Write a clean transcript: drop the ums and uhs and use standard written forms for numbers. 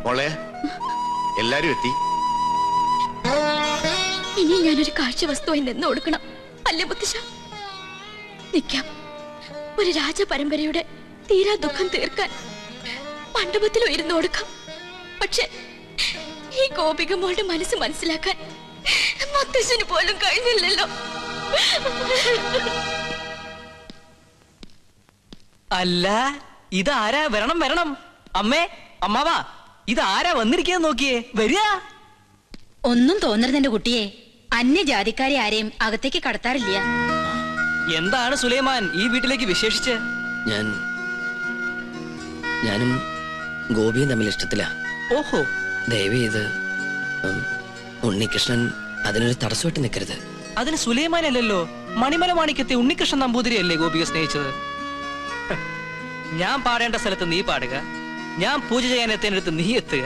മോളെ, എല്ലാരും എത്തി. ഇനി ഞാനൊരു കാഴ്ച വസ്തുവായി നിന്ന് കൊടുക്കണം അല്ലേ മുത്തശ്ശ? നിൽക്കാം. ഒരു രാജപരമ്പരയുടെ തീരാ ദുഃഖം തീർക്കാൻ മണ്ഡപത്തിലും ഇരുന്ന് കൊടുക്കാം. പക്ഷെ ഈ ഗോപിക മോളുടെ മനസ്സ് മനസ്സിലാക്കാൻ മുത്തശ്ശന് പോലും കഴിഞ്ഞില്ലല്ലോ. അല്ല, ഇതാരാ? വരണം വരണം. അമ്മേ, അമ്മാവാ, ഇതാരാ വന്നിരിക്കാൻ നോക്കിയേ? വരിക. ഒന്നും തോന്നരുത് എന്റെ കുട്ടിയെ. അന്യജാതിക്കാരെ ആരെയും അകത്തേക്ക് കടത്താറില്ല. എന്താണ് സുലൈമാൻ ഈ വീട്ടിലേക്ക് വിശേഷിച്ച്? ഞാനും ഗോപിയും തമ്മിൽ ഇഷ്ടത്തില. ഓഹോ. ദയവ് ചെയ്ത് ഉണ്ണികൃഷ്ണൻ അതിനൊരു തടസ്സമായിട്ട് നിൽക്കരുത്. അതിന് സുലൈമാനല്ലല്ലോ, മണിമല മാണിക്കത്തെ ഉണ്ണികൃഷ്ണൻ നമ്പൂതിരിയല്ലേ ഗോപിയെ സ്നേഹിച്ചത്? ഞാൻ പാടേണ്ട സ്ഥലത്ത് നീ പാടുക, ഞാൻ പൂജ ചെയ്യാൻ എത്തേണ്ടടുത്ത് നീ എത്തുക.